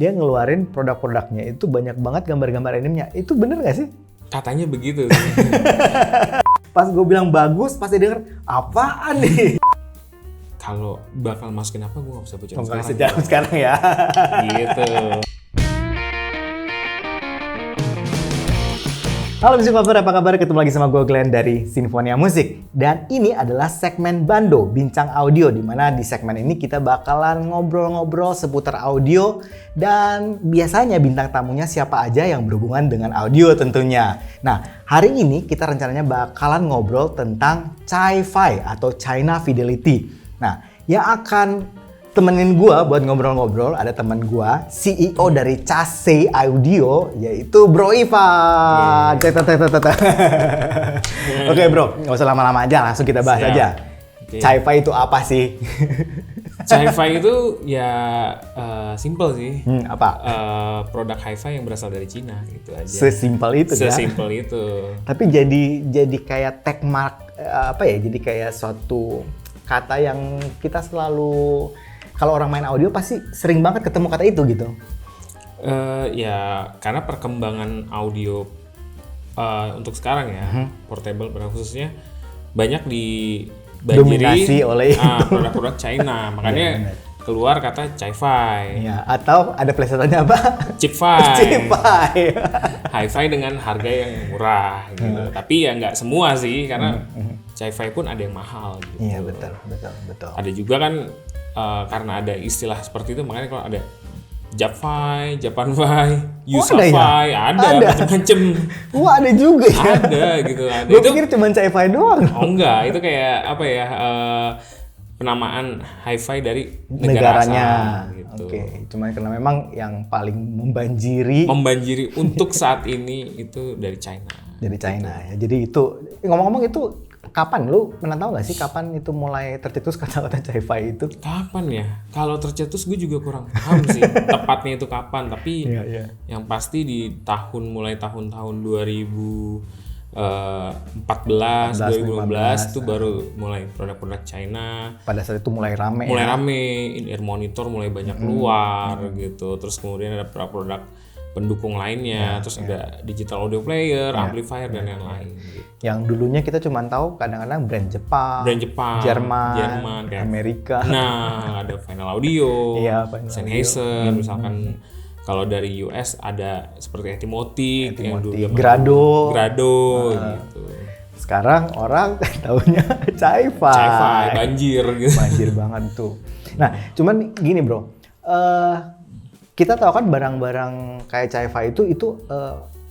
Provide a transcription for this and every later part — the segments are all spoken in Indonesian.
dia ngeluarin produk-produknya itu banyak banget gambar-gambar animenya. Itu bener nggak sih? Katanya begitu. Pas gue bilang bagus, pas dia denger apaan nih? Kalau bakal masukin apa gue nggak bisa bocorin Nggak bisa sekarang. jawab sekarang ya. Gitu. Halo Music Lover, apa kabar? Ketemu lagi sama gue Glenn dari Sinfonia Musik. Dan ini adalah segmen Bando, Bincang Audio, di mana di segmen ini kita bakalan ngobrol-ngobrol seputar audio. Dan biasanya bintang tamunya siapa aja yang berhubungan dengan audio tentunya. Nah, hari ini kita rencananya bakalan ngobrol tentang Chi-Fi atau China Fidelity. Nah, yang akan temenin gua buat ngobrol-ngobrol ada teman gua, CEO dari Chase Audio, yaitu Bro Ivan. Oke bro, nggak usah lama-lama aja, langsung kita bahas Siap. aja. Oke. Chi-Fi itu apa sih? Chi-Fi itu ya simple sih. Apa? Produk hi-fi yang berasal dari Cina gitu aja. Sesimpel itu ya. Sesimpel itu. Tapi jadi kayak tagmark apa ya? Jadi kayak suatu kata yang kita selalu, kalau orang main audio pasti sering banget ketemu kata itu gitu. Ya karena perkembangan audio untuk sekarang ya, portable pada khususnya banyak Dominasi oleh produk-produk China. Makanya Ya, benar. keluar kata Chi-Fi, Ya, atau ada plesetannya apa? Chip-Fi, Chi-Fi. Hi-Fi dengan harga yang murah gitu. Tapi ya nggak semua sih, karena Chi-Fi pun ada yang mahal gitu. Iya betul. Ada juga kan karena ada istilah seperti itu, makanya kalau ada Jap-Fi, Japan-Fi, Yusa-Fi, ada macam-macam. Wah ada juga ya. Ada gitu. Ada. Gue Itu pikir cuma Chi-Fi doang. oh enggak, itu kayak apa ya? Penamaan hi-fi dari Negaranya. asal, gitu. Oke, cuman karena memang yang paling membanjiri Membanjiri untuk saat ini itu dari China. dari China ya. Jadi itu ngomong-ngomong itu kapan lu pernah tahu nggak sih kapan itu mulai tercetus kata-kata Chi-Fi itu? Kapan ya? Kalau tercetus gue juga kurang paham sih tepatnya itu kapan. Tapi Iya. yang pasti di mulai tahun-tahun 2014, 2015 itu baru mulai produk-produk China. Pada saat itu mulai rame Mulai ya. rame, in-ear monitor mulai banyak keluar gitu. Terus kemudian ada produk-produk pendukung lainnya, terus ada digital audio player, amplifier dan yang lain. Gitu. Yang dulunya kita cuma tahu kadang-kadang brand Jepang, Jerman, kayak- Amerika. Nah, ada Final Audio, Iya, Final Sennheiser, misalkan kalau dari US ada seperti Etimotic, yang dulu zaman Grado. gitu. Sekarang orang taunya Chi-Fi. Chi-Fi, banjir gitu. Banjir banget tuh. Nah, cuman gini bro, kita tahu kan barang-barang kayak Chi-Fi itu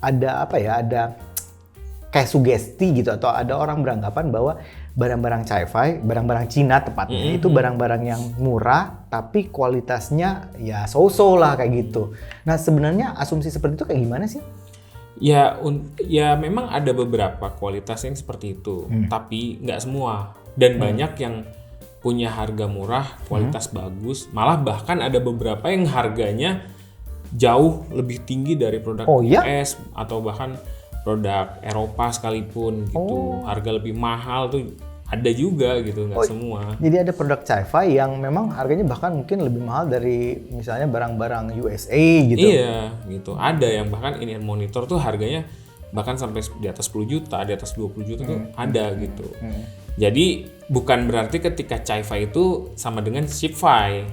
ada apa ya? Ada kayak sugesti gitu, atau ada orang beranggapan bahwa barang-barang Chi-Fi, barang-barang Cina tepatnya itu barang-barang yang murah tapi kualitasnya ya so-so lah kayak gitu. Nah sebenarnya asumsi seperti itu kayak gimana sih? Ya memang ada beberapa kualitas yang seperti itu, tapi nggak semua. Dan banyak yang punya harga murah, kualitas bagus, malah bahkan ada beberapa yang harganya jauh lebih tinggi dari produk Oh, iya? US atau bahkan produk Eropa sekalipun gitu. Harga lebih mahal tuh ada juga gitu, nggak semua. Jadi ada produk Chi-Fi yang memang harganya bahkan mungkin lebih mahal dari misalnya barang-barang USA gitu. Iya, gitu. Ada yang bahkan in-ear monitor tuh harganya bahkan sampai di atas 10 juta, di atas 20 juta tuh ada gitu. Jadi bukan berarti ketika Chi-Fi itu sama dengan Chip-Fi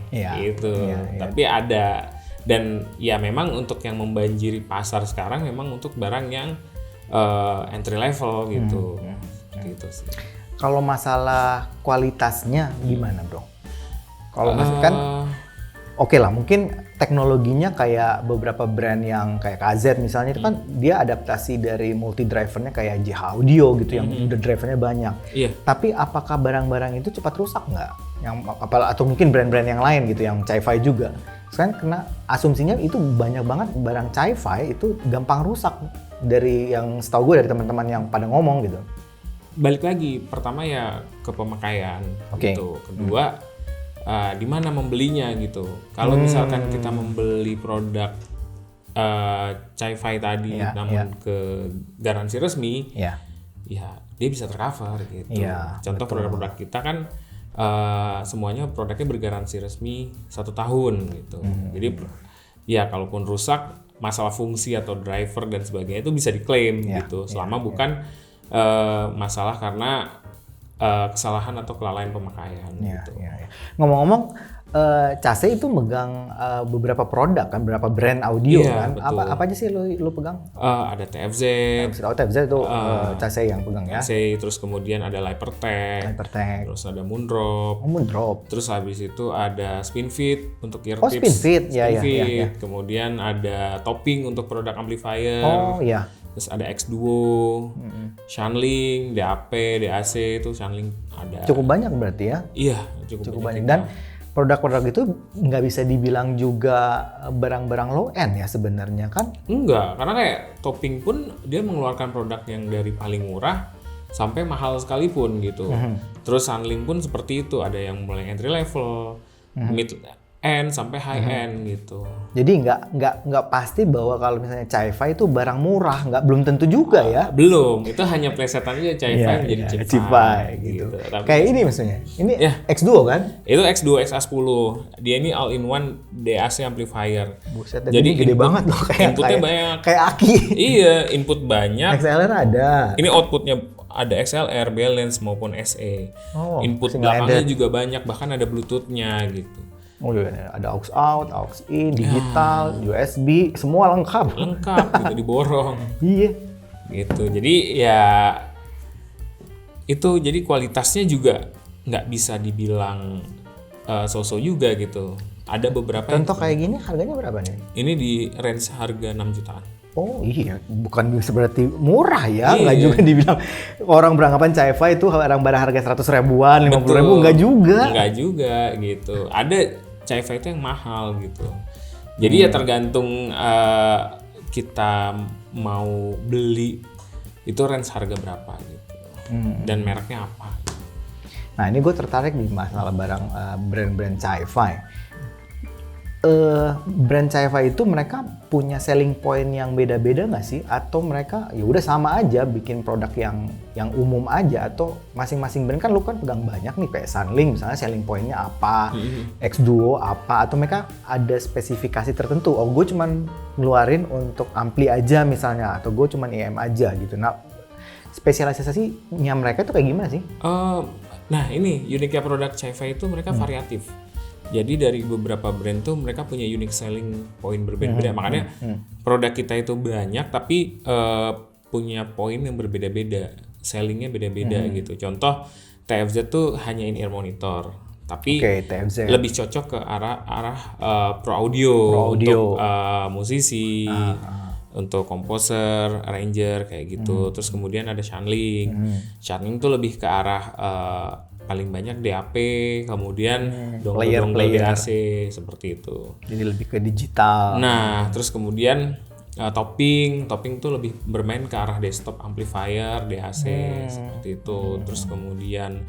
gitu. Tapi ada, dan ya memang untuk yang membanjiri pasar sekarang memang untuk barang yang entry level gitu. Gitu sih. Kalau masalah kualitasnya gimana bro? Kalau kan oke lah, mungkin teknologinya kayak beberapa brand yang kayak KZ misalnya itu kan dia adaptasi dari multi drivernya kayak JH Audio gitu yang udah drivernya banyak. Iya. Tapi apakah barang-barang itu cepat rusak nggak? Atau mungkin brand-brand yang lain gitu yang Chi-Fi juga. Sekarang kena asumsinya itu banyak banget barang Chi-Fi itu gampang rusak dari yang setahu gue dari teman-teman yang pada ngomong gitu. Balik lagi, pertama ya ke pemakaian gitu. Kedua, di mana membelinya gitu. Kalau misalkan kita membeli produk Chi-Fi tadi namun ke garansi resmi, ya dia bisa tercover gitu. Contoh produk-produk kita kan semuanya produknya bergaransi resmi 1 tahun gitu. Jadi ya kalaupun rusak, masalah fungsi atau driver dan sebagainya itu bisa diklaim gitu, selama bukan masalah karena kesalahan atau kelalaian pemakaian gitu. Ngomong-ngomong, Case itu megang beberapa produk kan, beberapa brand audio kan. Betul. Apa aja sih lu pegang? Ada TFZ. TFZ itu Case yang pegang ya. Case, terus kemudian ada Hypertech. Terus ada Moondrop. Terus habis itu ada Spinfit untuk ear tips. Spinfit. Ya. Kemudian ada Topping untuk produk amplifier. Terus ada X-Duo, Shanling, DAP, DAC itu Shanling ada. Cukup banyak berarti ya? Iya, cukup banyak. Dan produk-produk itu nggak bisa dibilang juga barang-barang low end ya sebenarnya kan? Enggak, karena kayak Topping pun dia mengeluarkan produk yang dari paling murah sampai mahal sekalipun gitu. Terus Shanling pun seperti itu, ada yang mulai entry level, mid end sampai high end gitu. Jadi nggak pasti bahwa kalau misalnya Chi-Fi itu barang murah, belum tentu juga ya. Belum, itu hanya plesetan aja Chi-Fi menjadi Chi-Fi gitu. Kayak ini maksudnya. Ini X-Duo kan? Itu X-Duo XA10. Dia ini all in one DAC amplifier. Buset, jadi gede banget loh, inputnya banyak. Kayak Aki. Iya, input banyak. XLR ada. Ini outputnya ada XLR, balance maupun SE. Input belakangnya juga banyak, bahkan ada Bluetooth-nya gitu. Oh iya, ada aux out, aux in, digital, USB, semua lengkap. Gitu, diborong. Iya. Gitu, jadi ya itu jadi kualitasnya juga nggak bisa dibilang so-so juga gitu. Ada beberapa. Contoh kayak gini harganya berapa nih? Ini di range harga 6 jutaan. Oh iya, bukan berarti murah ya, nggak juga dibilang orang beranggapan Chi-Fi itu barang harga 100 ribuan, 50 ribu, nggak juga. Nggak juga gitu, ada Chi-Fi itu yang mahal gitu. Jadi ya tergantung kita mau beli itu range harga berapa gitu, dan mereknya apa. Nah ini gue tertarik di masalah barang brand-brand Chi-Fi. Brand Chi-Fi itu mereka punya selling point yang beda-beda nggak sih? Atau mereka ya udah sama aja bikin produk yang umum aja? Atau masing-masing brand kan lu kan pegang banyak nih kayak Shanling misalnya selling pointnya apa, X-Duo apa? Atau mereka ada spesifikasi tertentu? Oh gue cuman ngeluarin untuk ampli aja misalnya, atau gue cuman IM aja gitu. Nah spesialisasinya mereka itu kayak gimana sih? Nah ini uniknya produk Chi-Fi itu mereka variatif. Jadi dari beberapa brand tuh mereka punya unique selling point berbeda-beda. Makanya produk kita itu banyak tapi punya poin yang berbeda-beda. Sellingnya beda-beda gitu. Contoh TFZ tuh hanya in-ear monitor. Tapi lebih cocok ke arah pro audio. Untuk musisi, untuk komposer, arranger kayak gitu. Terus kemudian ada Shanling. Shanling tuh lebih ke arah paling banyak DAP, kemudian dongle DAC seperti itu. Jadi lebih ke digital. Nah, terus kemudian Topping tuh lebih bermain ke arah desktop amplifier, DAC seperti itu. Terus kemudian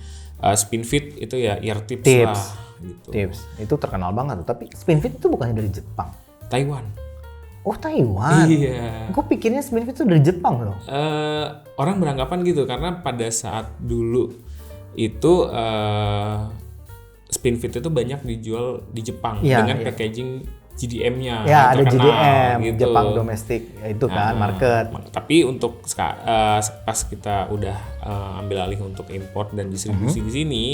Spinfit itu ya ear tips lah gitu. Tips itu terkenal banget, tapi Spinfit itu bukannya dari Jepang? Taiwan. Oh Taiwan? Iya. Gue pikirnya Spinfit itu dari Jepang loh. Orang beranggapan gitu karena pada saat dulu itu Spinfit itu banyak dijual di Jepang dengan packaging GDM-nya. Ya ada terkenal, GDM, gitu. Jepang domestik itu kan market. Tapi untuk pas kita udah ambil alih untuk import dan distribusi di sini,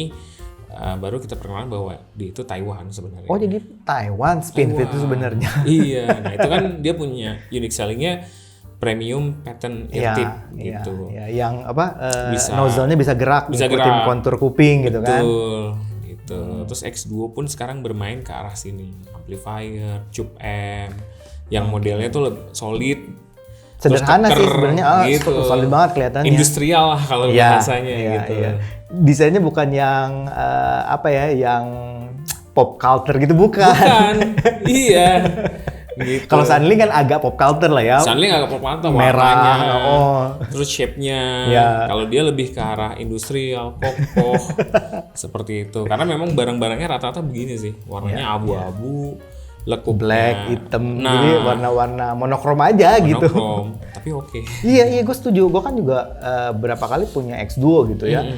baru kita perkenalan bahwa itu Taiwan sebenarnya. Oh jadi Taiwan Spinfit itu sebenarnya. Iya, nah itu kan dia punya unique selling-nya premium pattern ear tip gitu. Iya, yang apa nozzle-nya bisa gerak, ngikutin kontur kuping gitu kan. Betul, gitu. Terus X-Duo pun sekarang bermain ke arah sini. Amplifier, tube amp, yang modelnya tuh lebih solid. Sederhana sih sebenarnya, gitu. Solid banget kelihatannya. Industrial lah kalau bahasanya gitu. Iya. Desainnya bukan yang yang pop culture gitu, bukan. Iya. Gitu. Kalau Shanling kan agak pop culture lah ya. Shanling agak pop culture, merah, terus shape-nya. Kalau dia lebih ke arah industrial, kokoh, seperti itu. Karena memang barang-barangnya rata-rata begini sih, warnanya abu-abu, lekuk black, hitam, jadi warna-warna monokrom aja gitu. Tapi oke. Iya, gue setuju. Gue kan juga berapa kali punya X-Duo gitu ya.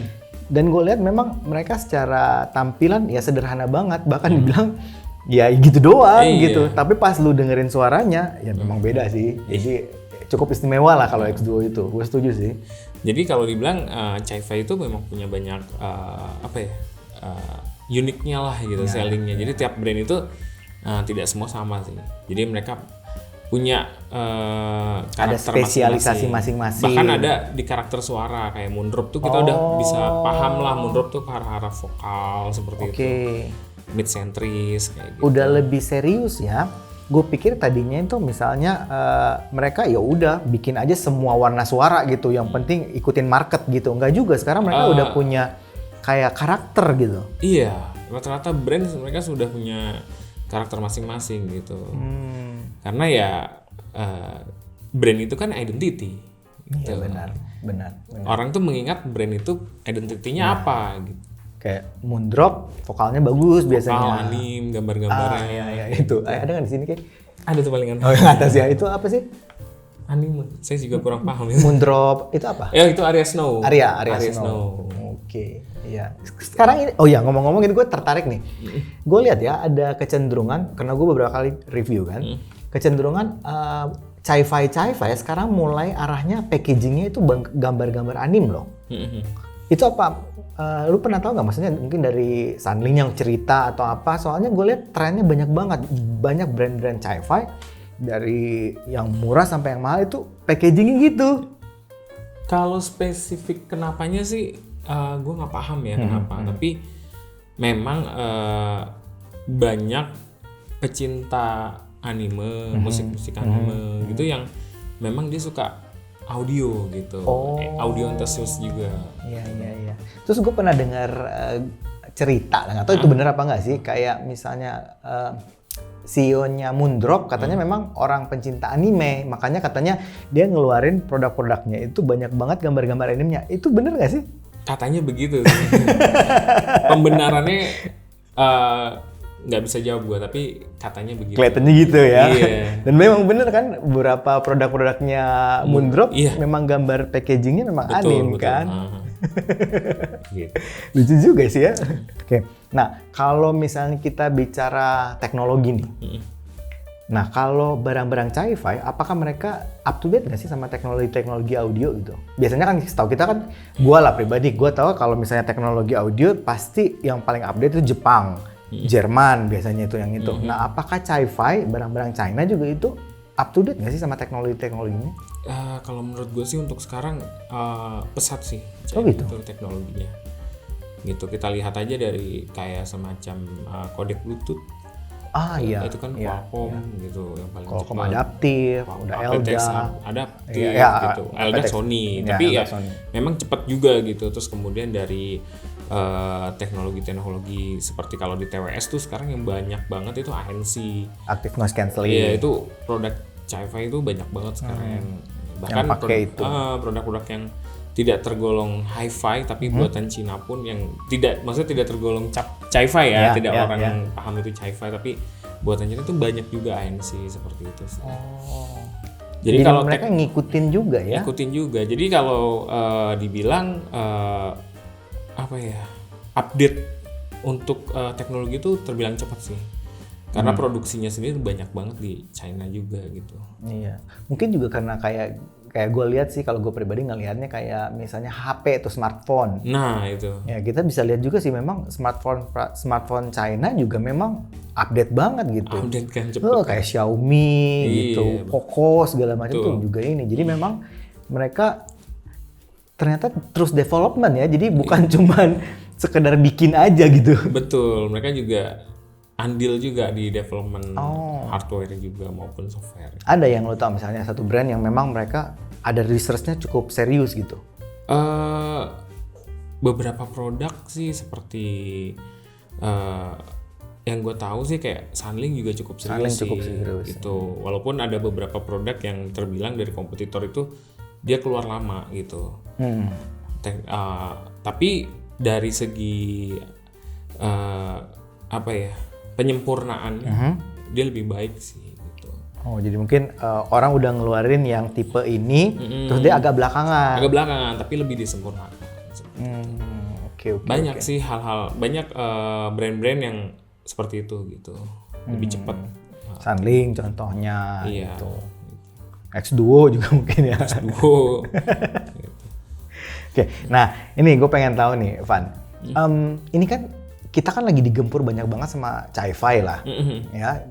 Dan gue lihat memang mereka secara tampilan ya sederhana banget, bahkan dibilang ya gitu doang Iya. gitu. Tapi pas lu dengerin suaranya, ya memang beda sih. Jadi cukup istimewa lah kalau X2 itu. Gue setuju sih. Jadi kalau dibilang Chi-Fi itu memang punya banyak uniknya lah gitu, sellingnya. Jadi tiap brand itu tidak semua sama sih. Jadi mereka punya karakter spesialisasi masing-masing. Bahkan ada di karakter suara kayak Moondrop tuh kita udah bisa paham lah Moondrop tuh ke arah vokal seperti itu. Mid centris kayak gitu. Udah lebih serius ya. Gue pikir tadinya itu misalnya mereka ya udah bikin aja semua warna suara gitu. Yang penting ikutin market gitu. Enggak juga, sekarang mereka udah punya kayak karakter gitu. Iya, rata-rata brand mereka sudah punya karakter masing-masing gitu. Karena ya brand itu kan identity. Gitu. Iya benar. Orang tuh mengingat brand itu identitinya apa gitu. Kayak Moondrop, vokalnya bagus biasanya. Vokal, anim, gambar-gambarnya. Iya itu. Ada nggak di sini kayak? Ada tuh palingan. Oh yang atas ya, itu apa sih? Anim, saya juga kurang paham ya. Moondrop itu apa? Ya itu Arya Snow. Arya Snow. Oke, iya. Sekarang ini, oh ya ngomong-ngomong ini gue tertarik nih. Gue lihat ya ada kecenderungan, karena gue beberapa kali review kan, kecenderungan Chi-Fi sekarang mulai arahnya packagingnya itu gambar-gambar anim loh. Itu apa? Lu pernah tahu nggak? Maksudnya mungkin dari Sunling yang cerita atau apa? Soalnya gue lihat trennya banyak banget, banyak brand-brand Chi-Fi dari yang murah sampai yang mahal itu packagingnya gitu. Kalau spesifik kenapanya sih, gue nggak paham ya kenapa. Tapi memang banyak pecinta anime, musik-musik anime gitu yang memang dia suka audio gitu, audio enthusiast juga. Iya. Terus gue pernah dengar cerita, nggak tahu itu bener apa nggak sih? Kayak misalnya CEO-nya Moondrop katanya memang orang pencinta anime, makanya katanya dia ngeluarin produk-produknya itu banyak banget gambar-gambar animenya. Itu bener nggak sih? Katanya begitu. Pembenarannya nggak bisa jawab gue, tapi katanya begitu. Kelihatannya gitu ya. Iya. Dan memang bener kan beberapa produk-produknya Moondrop memang gambar packagingnya memang anim kan. Gitu. Lucu juga sih ya. Oke. Nah, kalau misalnya kita bicara teknologi nih. Nah, kalau barang-barang Chi-Fi, apakah mereka up to date nggak sih sama teknologi audio gitu? Biasanya kan setahu kita kan, gue lah pribadi, gue tahu kalau misalnya teknologi audio pasti yang paling update itu Jepang, Jerman biasanya itu yang itu. Nah, apakah Chi-Fi, barang-barang China juga itu up to date nggak sih sama teknologinya? Kalau menurut gue sih untuk sekarang pesat sih. Gitu? Itu teknologinya. Gitu, kita lihat aja dari kayak semacam kodek Bluetooth. Iya. Itu kan Qualcomm gitu yang paling Qualcomm cepat. adaptif, udah AptX Elga. adaptif Iya, gitu. Elga AptX. Sony, Iya, tapi Elga ya Sony. memang cepat juga gitu. Terus kemudian dari teknologi seperti kalau di TWS tuh sekarang yang banyak banget itu ANC. Active noise cancelling. Iya, itu produk Chi-Fi itu banyak banget sekarang. Bahkan Yang pakai itu. produk-produk yang tidak tergolong hi-fi tapi buatan Cina pun yang maksudnya tidak tergolong Chi-Fi ya, tidak orang yang paham itu Chi-Fi, tapi buatan Cina itu banyak juga ANC seperti itu sih. Jadi kalau mereka ngikutin juga ya? Ngikutin juga. Jadi kalau dibilang update untuk teknologi itu terbilang cepat sih. Karena produksinya sendiri banyak banget di China juga gitu. Iya. Mungkin juga karena kayak gue lihat sih, kalau gue pribadi ngelihatnya kayak misalnya HP atau smartphone. Nah itu. Ya kita bisa lihat juga sih memang smartphone China juga memang update banget gitu. Update kan cepet. Kayak Xiaomi gitu, Poco segala macam tuh juga ini. Jadi memang mereka ternyata terus development ya. Jadi bukan cuman sekedar bikin aja gitu. Betul. Mereka juga andil juga di development hardware juga maupun software. Ada yang lo tau misalnya satu brand yang memang mereka ada research-nya cukup serius gitu? Beberapa produk sih seperti yang gue tahu sih kayak Sunling juga cukup serius gitu. Walaupun ada beberapa produk yang terbilang dari kompetitor itu dia keluar lama gitu. Tapi dari segi penyempurnaan dia lebih baik sih gitu. Oh, jadi mungkin orang udah ngeluarin yang tipe ini terus dia agak belakangan. Agak belakangan tapi lebih disempurnakan. Oke. Banyak sih hal-hal, banyak brand-brand yang seperti itu gitu. lebih cepat. Sunlink contohnya Iya. gitu. X-Duo juga mungkin ya. X-Duo. Gitu. Oke, nah ini gue pengen tahu nih, Van. Ini kan kita kan lagi digempur banyak banget sama Chi-Fi lah, ya.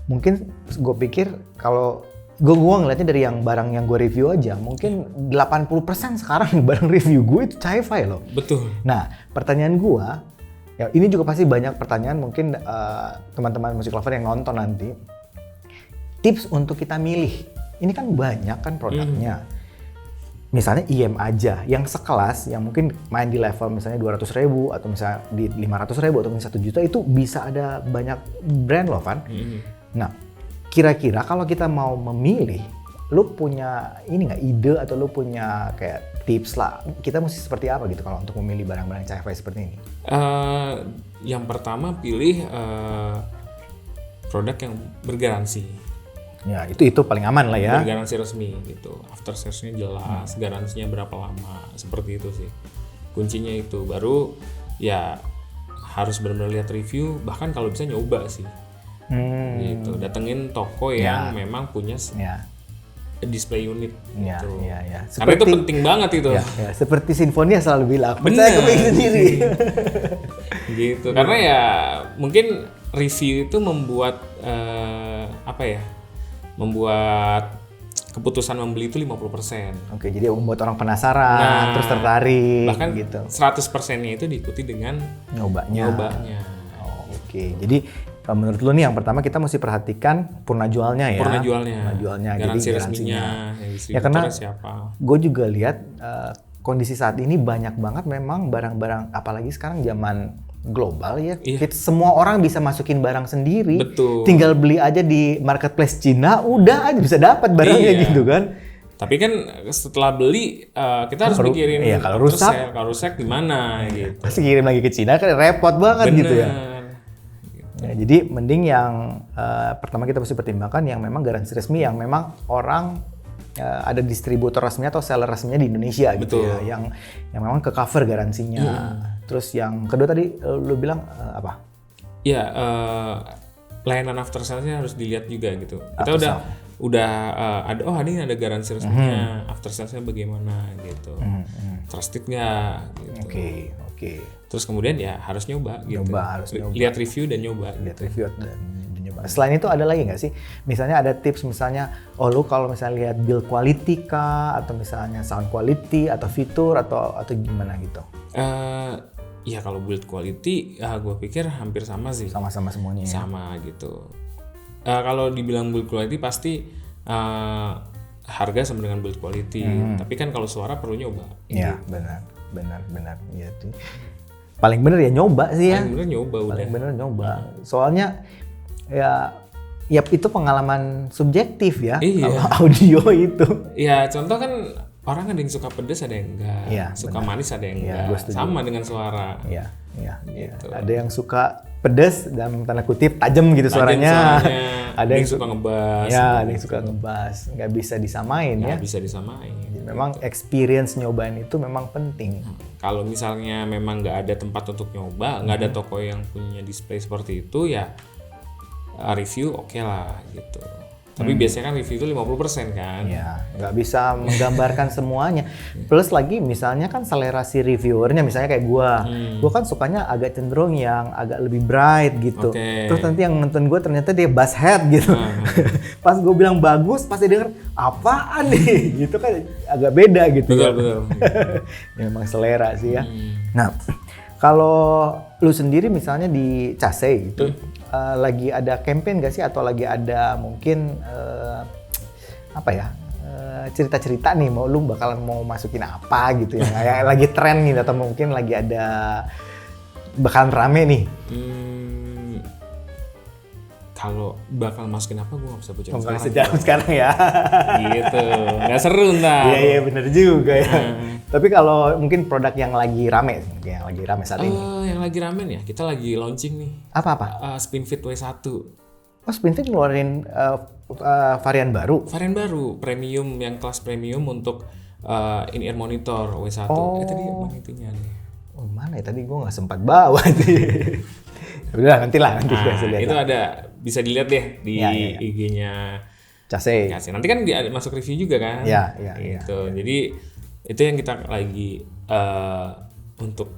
Mungkin gue pikir kalau gue ngeliatnya dari yang barang yang gue review aja, mungkin 80% sekarang barang review gue itu Chi-Fi loh. Betul. Nah, pertanyaan gue, ya ini juga pasti banyak pertanyaan mungkin teman-teman musik lover yang nonton nanti. Tips untuk kita milih, ini kan banyak kan produknya. Misalnya IM aja, yang sekelas, yang mungkin main di level misalnya 200.000 atau misalnya di 500.000 atau misalnya 1 juta, itu bisa ada banyak brand loh, Van. Nah, kira-kira kalau kita mau memilih, lu punya ini nggak ide atau lu punya kayak tips lah, kita mesti seperti apa gitu kalau untuk memilih barang-barang Chi-Fi seperti ini? Yang pertama pilih produk yang bergaransi. Ya itu paling aman lah ya. Bergaransi resmi gitu. After sales-nya jelas, garansinya berapa lama, seperti itu sih. Kuncinya itu. Baru ya harus benar-benar lihat review, bahkan kalau bisa nyoba sih. Gitu. Datengin toko yang memang punya display unit gitu. Ya. Karena itu penting banget itu. Ya, seperti Sinfonia selalu bilang, percaya ke baik sendiri. Gitu. Karena ya mungkin review itu membuat membuat keputusan membeli itu 50%. Oke, jadi membuat orang penasaran, terus tertarik bahkan gitu. 100%-nya itu diikuti dengan nyobanya. Oke. Jadi menurut lu nih yang pertama kita mesti perhatikan purna jualnya ya. Purna jualnya. Garansi jadi resminya, yang ya karena siapa. Gue juga lihat kondisi saat ini banyak banget memang barang-barang, apalagi sekarang zaman global ya. Semua orang bisa masukin barang sendiri. Betul. Tinggal beli aja di marketplace Cina, udah aja bisa dapat barangnya gitu kan. Tapi kan setelah beli kita harus mikirin kalau rusak gimana gitu. Pasti kirim lagi ke Cina kan repot banget gitu ya. Ya, jadi mending yang pertama kita mesti pertimbangkan yang memang garansi resmi, yang memang orang ada distributor resminya atau seller resminya di Indonesia. Gitu ya, yang memang ke cover garansinya. Terus yang kedua tadi lu bilang apa? Ya layanan after sales-nya harus dilihat juga gitu. Kita udah ini ada garansi resminya, after sales-nya bagaimana gitu. Trusted nggak gitu. Oke. Terus kemudian ya harus nyoba gitu. Harus nyoba. Lihat review dan nyoba. Lihat review dan nyoba. Selain itu ada lagi nggak sih? Misalnya ada tips misalnya, lu kalau misalnya lihat build quality kah, atau misalnya sound quality, atau fitur, atau gimana gitu? Ya kalau build quality, gue pikir hampir sama sih. Sama-sama semuanya. Sama gitu. Kalau dibilang build quality pasti harga sama dengan build quality. Tapi kan kalau suara perlu nyoba. Iya, benar. Iya tuh. Paling bener ya nyoba sih ya. Paling bener nyoba. Soalnya ya itu pengalaman subjektif ya. Kalau audio itu. Ya contoh kan orang ada yang suka pedas, ada yang enggak. Suka manis, ada yang enggak. Sama dengan suara. Iya. Gitu. Ada yang suka pedas dalam tanda kutip tajam gitu suaranya. Ada yang suka ngebas. Ya, ada yang suka ngebas. Nggak bisa disamain ya. Nggak bisa disamain. Jadi memang experience nyobain itu memang penting. Kalau misalnya memang nggak ada tempat untuk nyoba, nggak ada toko yang punya display seperti itu, ya review oke lah gitu. Tapi biasanya kan review itu 50% kan. Iya, nggak bisa menggambarkan semuanya. Plus lagi misalnya kan selera si reviewernya, misalnya kayak gua kan sukanya agak cenderung yang agak lebih bright gitu. Terus nanti yang nonton gua ternyata dia bass head gitu. Pas gua bilang bagus, pas dia denger apaan nih, gitu kan agak beda gitu. Betul. Ya, memang selera sih ya. Nah, kalau lu sendiri misalnya di Case gitu, lagi ada campaign gak sih, atau lagi ada mungkin cerita-cerita nih, lu bakalan mau masukin apa gitu ya, kayak lagi tren nih, atau mungkin lagi ada bakalan rame nih. Kalau bakal masukin apa gue gak bisa bocorin sekarang. Sekarang ya. Gitu, gak seru ntar. Iya bener juga ya. Tapi kalau mungkin produk yang lagi rame saat ini. Yang lagi rame nih ya, kita lagi launching nih. Apa? SpinFit W1. Oh, SpinFit ngeluarin varian baru? Varian baru, premium, yang kelas premium untuk in-ear monitor W1. Tadi mana itunya nih? Oh mana ya, tadi gue gak sempat bawa sih. Udah nanti Nah, kita lihat. itu ada bisa dilihat deh di Ya, ya, ya. IG-nya Case. Kasih. Nanti kan masuk review juga kan? Ya, ya, gitu. Jadi itu yang kita lagi untuk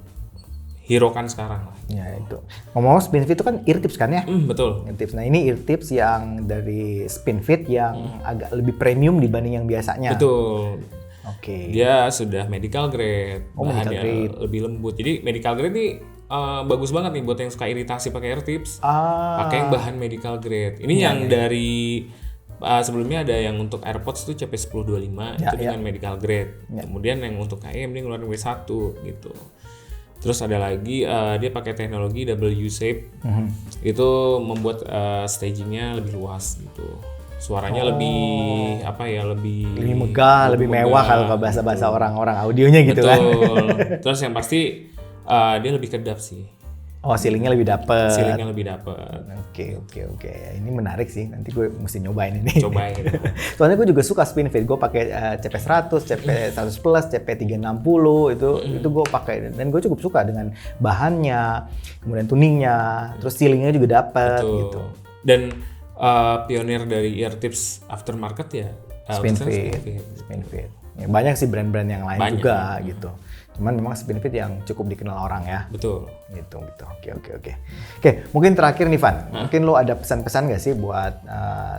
hirokan sekarang lah. Ya itu. Ngomong Spinfit itu kan ear tips kan ya? Betul. Ear tips. Nah ini ear tips yang dari Spinfit yang agak lebih premium dibanding yang biasanya. Betul. Oke. Dia sudah medical grade, Oh, medical bahannya grade. lebih lembut. Jadi medical grade ini bagus banget nih buat yang suka iritasi pakai ear tips. Pakai yang bahan medical grade. Ini yang dari sebelumnya ada yang untuk AirPods tuh CP1025 itu dengan medical grade. Kemudian yang untuk KM ini ngeluarin W1 gitu. Terus ada lagi dia pakai teknologi W-shape. Itu membuat stagingnya lebih luas gitu. Suaranya lebih lebih megah, lebih mewah kalau bahasa-bahasa orang-orang audionya gitu kan. Betul. Terus yang pasti dia lebih kedap sih. Oh, ceilingnya lebih dapet. Ceilingnya lebih dapet. Oke. Ini menarik sih. Nanti gue mesti nyobain ini. Cobain. Soalnya gue juga suka Spinfit. Gue pakai CP100, CP100 Plus, CP360 itu gue pakai dan gue cukup suka dengan bahannya, kemudian tuningnya, terus ceilingnya juga dapet gitu. Dan pionir dari ear tips aftermarket ya Spinfit. Ya, banyak sih brand-brand yang lain juga gitu. Cuman memang Spinfit yang cukup dikenal orang ya. Betul. Gitu. Oke, mungkin terakhir nih Van. Mungkin lo ada pesan-pesan nggak sih buat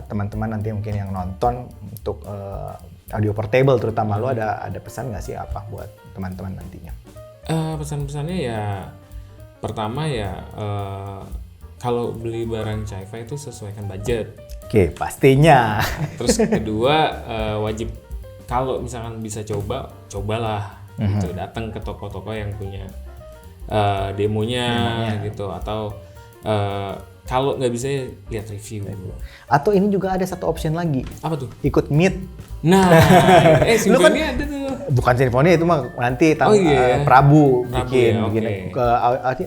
teman-teman nanti mungkin yang nonton untuk audio portable terutama lo ada pesan nggak sih apa buat teman-teman nantinya? Pesan-pesannya ya pertama ya kalau beli barang Chi-Fi itu sesuaikan budget. Oke, pastinya. Terus kedua wajib kalau misalkan bisa cobalah gitu, datang ke toko-toko yang punya demonya gitu atau kalau nggak bisa lihat review. Atau ini juga ada satu option lagi. Apa tuh? Ikut meet. Nah, Symphony ada tuh. Bukan Symphony itu mah nanti Prabu bikin ke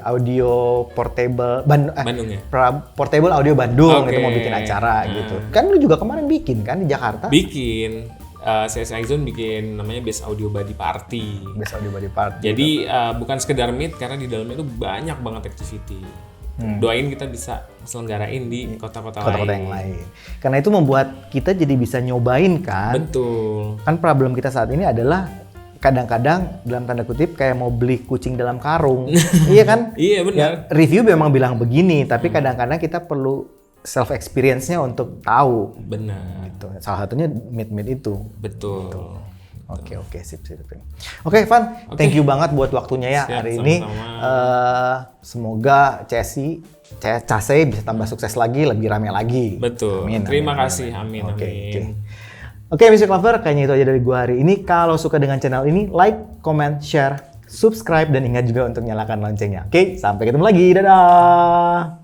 audio portable Bandung ya. Portable audio Bandung itu mau bikin acara gitu. Kan lu juga kemarin bikin kan di Jakarta? Bikin. CSI Zone bikin namanya Best Audio Body Party. Best Audio Body Party. Jadi bukan sekedar meet karena di dalamnya itu banyak banget activity. Doain kita bisa selenggarain di kota-kota yang lain. Karena itu membuat kita jadi bisa nyobain kan. Betul. Kan problem kita saat ini adalah kadang-kadang dalam tanda kutip kayak mau beli kucing dalam karung. Iya kan? Iya benar. Ya, review memang bilang begini, tapi kadang-kadang kita perlu self experience-nya untuk tahu. Benar. Gitu. Salah satunya meet itu. Betul. Gitu. Oke, sip. Oke, Van, thank you banget buat waktunya ya. Siap, hari ini. Semoga Case bisa tambah sukses lagi, lebih rame lagi. Betul. Terima kasih. Amin. Oke, Music Lover, kayaknya itu aja dari gua hari ini. Kalau suka dengan channel ini, like, comment, share, subscribe, dan ingat juga untuk nyalakan loncengnya. Oke, sampai ketemu lagi. Dadah!